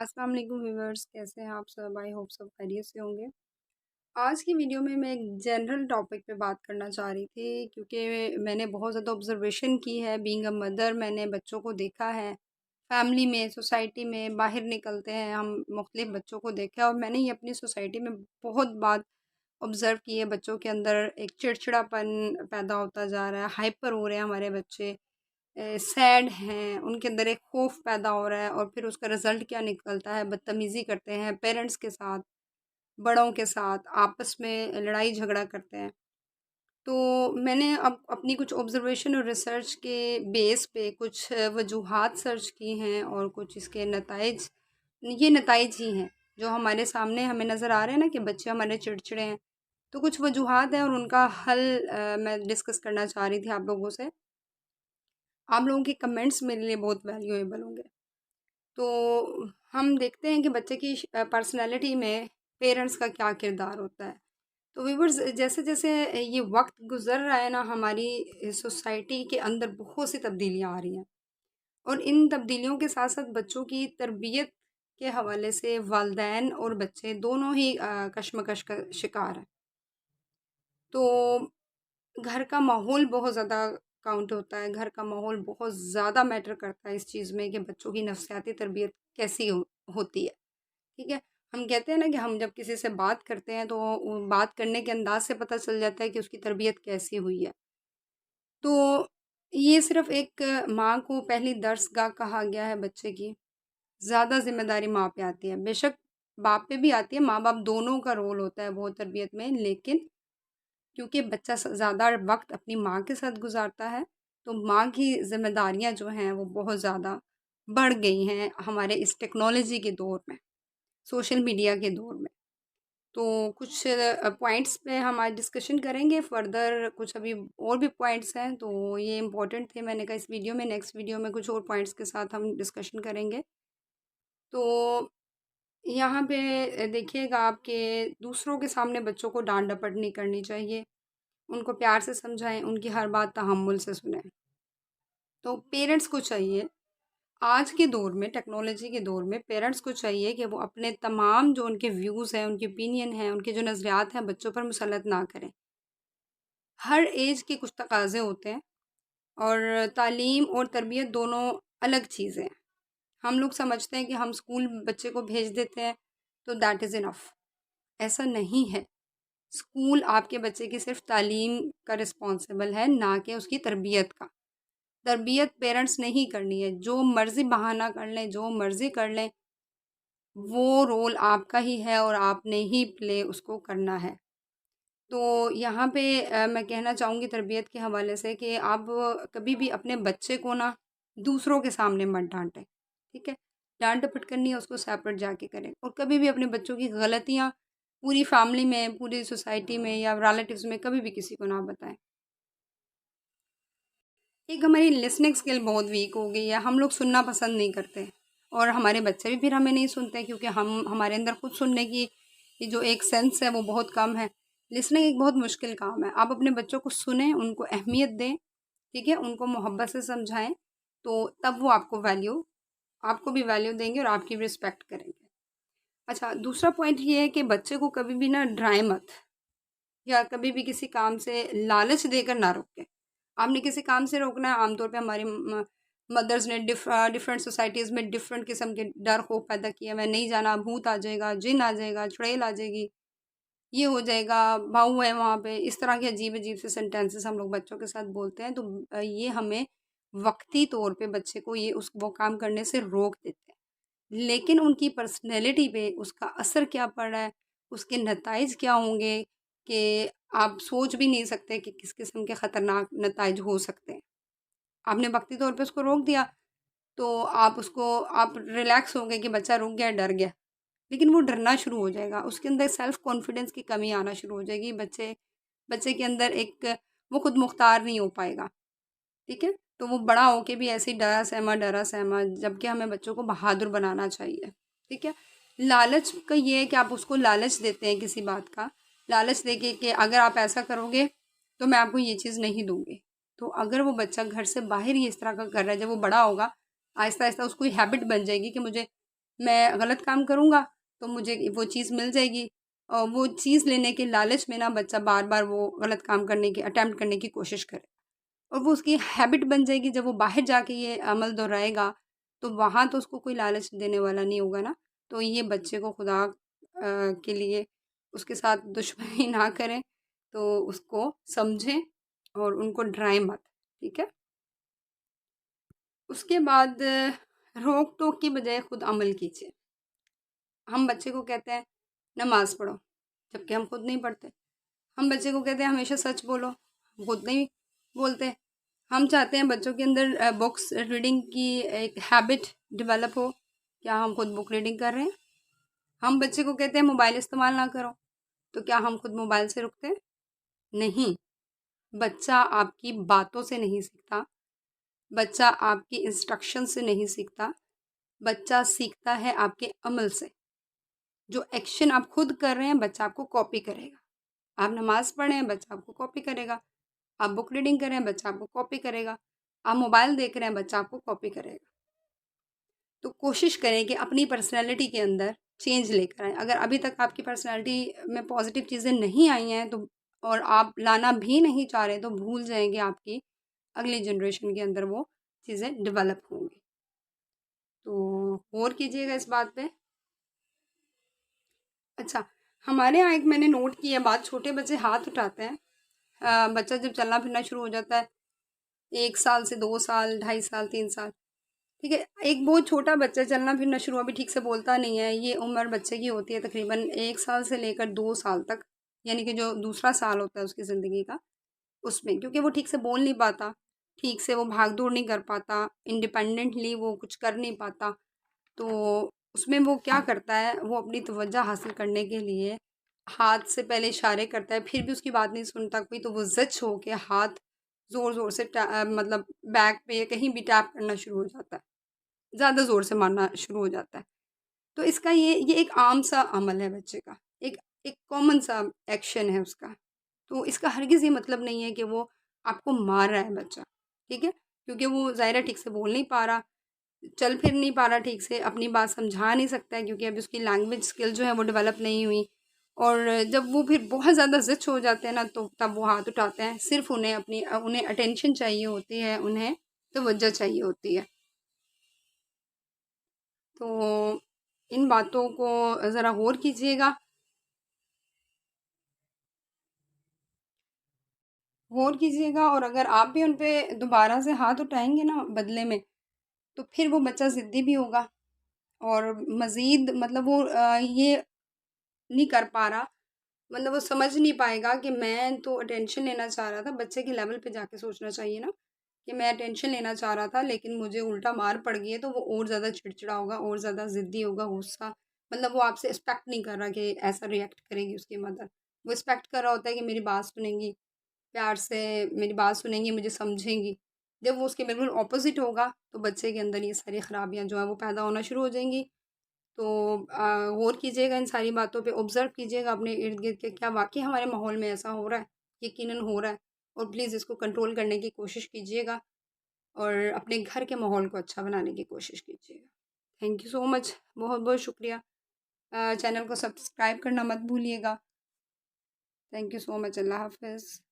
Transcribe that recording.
अस्सलाम वालेकुम व्यूअर्स, कैसे हैं आप सब? आई होप सब खैरियत से होंगे। आज की वीडियो में मैं एक जनरल टॉपिक पे बात करना चाह रही थी क्योंकि मैंने बहुत ज़्यादा ऑब्ज़र्वेशन की है बीइंग अ मदर। मैंने बच्चों को देखा है फैमिली में, सोसाइटी में, बाहर निकलते हैं हम, मुख्तलिफ बच्चों को देखा है और मैंने ये अपनी सोसाइटी में बहुत बात ऑब्ज़र्व की है। बच्चों के अंदर एक चिड़चिड़ापन पैदा होता जा रहा है, हाइपर हो रहे हैं हमारे बच्चे, सैड हैं, उनके अंदर एक खौफ पैदा हो रहा है और फिर उसका रिज़ल्ट क्या निकलता है, बदतमीज़ी करते हैं पेरेंट्स के साथ, बड़ों के साथ, आपस में लड़ाई झगड़ा करते हैं। तो मैंने अब अपनी कुछ ऑब्ज़र्वेशन और रिसर्च के बेस पे कुछ वजूहात सर्च की हैं और कुछ इसके नताइज, ये नताइज ही हैं जो हमारे सामने हमें नज़र आ रहे हैं ना कि बच्चे हमारे चिड़चिड़े हैं। तो कुछ वजूहात हैं और उनका हल मैं डिस्कस करना चाह रही थी आप लोगों से। आप लोगों के कमेंट्स मेरे लिए बहुत वैल्यूएबल होंगे। तो हम देखते हैं कि बच्चे की पर्सनैलिटी में पेरेंट्स का क्या किरदार होता है। तो व्यूअर्स, जैसे-जैसे ये वक़्त गुज़र रहा है ना, हमारी सोसाइटी के अंदर बहुत सी तब्दीलियाँ आ रही हैं और इन तब्दीलियों के साथ-साथ बच्चों की तरबियत के हवाले से वालिदैन और बच्चे दोनों ही कशमकश का शिकार हैं। तो घर का माहौल बहुत ज़्यादा काउंट होता है, घर का माहौल बहुत ज़्यादा मैटर करता है इस चीज़ में कि बच्चों की नफ़सियाती तरबियत कैसी होती है, ठीक है? हम कहते हैं ना कि हम जब किसी से बात करते हैं तो बात करने के अंदाज़ से पता चल जाता है कि उसकी तरबियत कैसी हुई है। तो ये सिर्फ़ एक माँ को पहली दर्सगाह कहा गया है बच्चे की, ज़्यादा ज़िम्मेदारी माँ पे आती है। बेशक बाप पे भी आती है, माँ-बाप दोनों का रोल होता है वो तरबियत में, लेकिन क्योंकि बच्चा ज़्यादा वक़्त अपनी माँ के साथ गुज़ारता है, तो माँ की ज़िम्मेदारियाँ जो हैं वो बहुत ज़्यादा बढ़ गई हैं हमारे इस टेक्नोलॉजी के दौर में, सोशल मीडिया के दौर में। तो कुछ पॉइंट्स पे हम आज डिस्कशन करेंगे फ़र्दर, कुछ अभी और भी पॉइंट्स हैं, तो ये इम्पोर्टेंट थे। मैंने कहा इस वीडियो में, नेक्स्ट वीडियो में कुछ और पॉइंट्स के साथ हम डिस्कशन करेंगे। तो यहाँ पे देखिएगा आप कि दूसरों के सामने बच्चों को डाँट-डपट नहीं करनी चाहिए। उनको प्यार से समझाएँ, उनकी हर बात तहम्मुल से सुनें। तो पेरेंट्स को चाहिए, आज के दौर में, टेक्नोलॉजी के दौर में पेरेंट्स को चाहिए कि वो अपने तमाम जो उनके व्यूज़ हैं, उनके ओपिनियन हैं, उनके जो नज़रियात हैं, बच्चों पर मुसल्लत ना करें। हर ऐज के कुछ तकाज़े होते हैं और तालीम और तरबियत दोनों अलग चीज़ें हैं। हम लोग समझते हैं कि हम स्कूल बच्चे को भेज देते हैं, तो दैट इज़ इनफ़। ऐसा नहीं है। स्कूल आपके बच्चे की सिर्फ़ तालीम का रिस्पॉन्सिबल है, ना कि उसकी तरबियत का। तरबियत पेरेंट्स ने ही करनी है, जो मर्ज़ी बहाना कर लें, जो मर्ज़ी कर लें, वो रोल आपका ही है और आपने ही प्ले उसको करना है। तो यहाँ पे मैं कहना चाहूँगी तरबियत के हवाले से कि आप कभी भी अपने बच्चे को ना दूसरों के सामने मत डाँटें, ठीक है? डाँट-डपट करनी है उसको सेपरेट जाके करें और कभी भी अपने बच्चों की गलतियाँ पूरी फैमिली में, पूरी सोसाइटी में या रिलेटिव्स में कभी भी किसी को ना बताएँ। एक हमारी लिसनिंग स्किल बहुत वीक हो गई है, हम लोग सुनना पसंद नहीं करते और हमारे बच्चे भी फिर हमें नहीं सुनते क्योंकि हम हमारे अंदर खुद सुनने की ये जो एक सेंस है वो बहुत कम है। लिसनिंग एक बहुत मुश्किल काम है। आप अपने बच्चों को सुनें, उनको अहमियत दें, ठीक है? उनको मोहब्बत से समझाएँ, तो तब वो आपको भी वैल्यू देंगे और आपकी भी रिस्पेक्ट करेंगे। अच्छा, दूसरा पॉइंट ये है कि बच्चे को कभी भी ना डराएँ मत या कभी भी किसी काम से लालच देकर ना रोकें। आपने किसी काम से रोकना है, आमतौर पे हमारी मदर्स ने डिफरेंट सोसाइटीज़ में डिफरेंट किस्म के डर खौफ पैदा किया हुआ है, नहीं जाना, भूत आ जाएगा, जिन आ जाएगा, चुड़ैल आ जाएगी, ये हो जाएगा, भाऊ है वहाँ पे, इस तरह के अजीब-अजीब से सेंटेंसेस हम लोग बच्चों के साथ बोलते हैं, तो ये हमें वक़्ती तौर पे बच्चे को ये उस वो काम करने से रोक देते हैं। लेकिन उनकी पर्सनैलिटी पे उसका असर क्या पड़ रहा है, उसके नताइज क्या होंगे कि आप सोच भी नहीं सकते कि किस किस्म के ख़तरनाक नताइज हो सकते हैं। आपने वक़्ती तौर पे उसको रोक दिया, तो आप रिलैक्स हो गए कि बच्चा रुक गया, डर गया। लेकिन वो डरना शुरू हो जाएगा, उसके अंदर सेल्फ कॉन्फिडेंस की कमी आना शुरू हो जाएगी, बच्चे बच्चे के अंदर एक वो खुद मुख्तार नहीं हो पाएगा, ठीक है? तो वो बड़ा होके भी ऐसे ही डरा सहमा, जबकि हमें बच्चों को बहादुर बनाना चाहिए, ठीक है? लालच का ये है कि आप उसको लालच देते हैं किसी बात का, लालच देके कि अगर आप ऐसा करोगे, तो मैं आपको ये चीज़ नहीं दूँगी। तो अगर वो बच्चा घर से बाहर ही इस तरह का कर रहा है, जब वो बड़ा होगा, आहिस्ता-आहिस्ता उसको ये हैबिट बन जाएगी कि मुझे मैं गलत काम करूँगा तो मुझे वो चीज़ मिल जाएगी, और वो चीज़ लेने के लालच में ना बच्चा बार बार वो गलत काम करने की अटेम्प्ट करने की कोशिश करे, और वो उसकी हैबिट बन जाएगी। जब वो बाहर जाके ये अमल दोहराएगा तो वहाँ तो उसको कोई लालच देने वाला नहीं होगा ना। तो ये बच्चे को खुदा के लिए उसके साथ दुश्मनी ना करें, तो उसको समझें और उनको डराएं मत। ठीक है। उसके बाद रोक टोक की बजाय खुद अमल कीजिए। हम बच्चे को कहते हैं नमाज पढ़ो, जबकि हम खुद नहीं पढ़ते। हम बच्चे को कहते हैं हमेशा सच बोलो, हम खुद नहीं बोलते। हम चाहते हैं बच्चों के अंदर बुक्स रीडिंग की एक हैबिट डेवलप हो, क्या हम खुद बुक रीडिंग कर रहे हैं? हम बच्चे को कहते हैं मोबाइल इस्तेमाल ना करो, तो क्या हम खुद मोबाइल से रुकते हैं? नहीं। बच्चा आपकी बातों से नहीं सीखता, बच्चा आपकी इंस्ट्रक्शन से नहीं सीखता, बच्चा सीखता है आपके अमल से। जो एक्शन आप खुद कर रहे हैं बच्चा आपको कॉपी करेगा। आप नमाज पढ़ रहे हैं बच्चा आपको कॉपी करेगा, आप बुक रीडिंग कर रहे हैं बच्चा आपको कॉपी करेगा, आप मोबाइल देख रहे हैं बच्चा आपको कॉपी करेगा। तो कोशिश करें कि अपनी पर्सनैलिटी के अंदर चेंज लेकर आएँ। अगर अभी तक आपकी पर्सनैलिटी में पॉजिटिव चीज़ें नहीं आई हैं तो, और आप लाना भी नहीं चाह रहे, तो भूल जाएंगे आपकी अगली जनरेशन के अंदर वो चीज़ें डेवलप होंगी। तो गौर कीजिएगा इस बात पे। अच्छा, हमारे यहाँ एक मैंने नोट किया बात, छोटे बच्चे हाथ उठाते हैं। बच्चा जब चलना फिरना शुरू हो जाता है, 1 साल से 2 साल, 2.5 साल, 3 साल, ठीक है। एक बहुत छोटा बच्चा चलना फिरना शुरू, अभी ठीक से बोलता नहीं है, ये उम्र बच्चे की होती है तकरीबन 1 साल से लेकर 2 साल तक, यानी कि जो दूसरा साल होता है उसकी ज़िंदगी का, उसमें क्योंकि वो ठीक से बोल नहीं पाता, ठीक से वो भाग दौड़ नहीं कर पाता, इंडिपेंडेंटली वो कुछ कर नहीं पाता। तो उसमें वो क्या करता है, वो अपनी तवज्जो हासिल करने के लिए हाथ से पहले इशारे करता है, फिर भी उसकी बात नहीं सुनता कोई, तो वो ज़िद हो के हाथ ज़ोर ज़ोर से मतलब बैक पे या कहीं भी टैप करना शुरू हो जाता है, ज़्यादा ज़ोर से मारना शुरू हो जाता है। तो इसका ये एक आम सा अमल है बच्चे का, एक एक कॉमन सा एक्शन है उसका। तो इसका हरगिज़ ये मतलब नहीं है कि वो आपको मार रहा है बच्चा, ठीक है? क्योंकि वो ज़ाहिर है ठीक से बोल नहीं पा रहा, चल फिर नहीं पा रहा ठीक से, अपनी बात समझा नहीं सकता है क्योंकि अभी उसकी लैंग्वेज स्किल जो है वो डेवलप नहीं हुई। और जब वो फिर बहुत ज़्यादा ज़िद हो जाते हैं ना, तो तब वो हाथ उठाते हैं। सिर्फ़ उन्हें अटेंशन चाहिए होती है, उन्हें तवज्जो चाहिए होती है। तो इन बातों को ज़रा गौर कीजिएगा, गौर कीजिएगा, और अगर आप भी उन पे दोबारा से हाथ उठाएँगे ना बदले में, तो फिर वो बच्चा ज़िद्दी भी होगा, और मज़ीद मतलब वो ये नहीं कर पा रहा, मतलब वो समझ नहीं पाएगा कि मैं तो अटेंशन लेना चाह रहा था। बच्चे के लेवल पे जाके सोचना चाहिए ना, कि मैं अटेंशन लेना चाह रहा था लेकिन मुझे उल्टा मार पड़ गई है, तो वो और ज़्यादा चिड़चिड़ा होगा, और ज़्यादा ज़िद्दी होगा, गुस्सा, मतलब वो आपसे एक्सपेक्ट नहीं कर रहा कि ऐसा रिएक्ट करेगी उसकी मदर। वो एक्सपेक्ट कर रहा होता है कि मेरी बात सुनेंगी, प्यार से मेरी बात सुनेंगी, मुझे समझेंगी। जब वो उसके बिल्कुल ऑपोज़िट होगा, तो बच्चे के अंदर ये सारी ख़राबियाँ जो हैं वो पैदा होना शुरू हो जाएँगी। तो गौर कीजिएगा इन सारी बातों पे, ऑब्ज़र्व कीजिएगा अपने इर्द-गिर्द के, क्या वाक़ई हमारे माहौल में ऐसा हो रहा है? यकीनन हो रहा है, और प्लीज़ इसको कंट्रोल करने की कोशिश कीजिएगा, और अपने घर के माहौल को अच्छा बनाने की कोशिश कीजिएगा। थैंक यू सो मच, बहुत-बहुत शुक्रिया। चैनल को सब्सक्राइब करना मत भूलिएगा। Thank you so much. अल्लाह हाफ़िज़।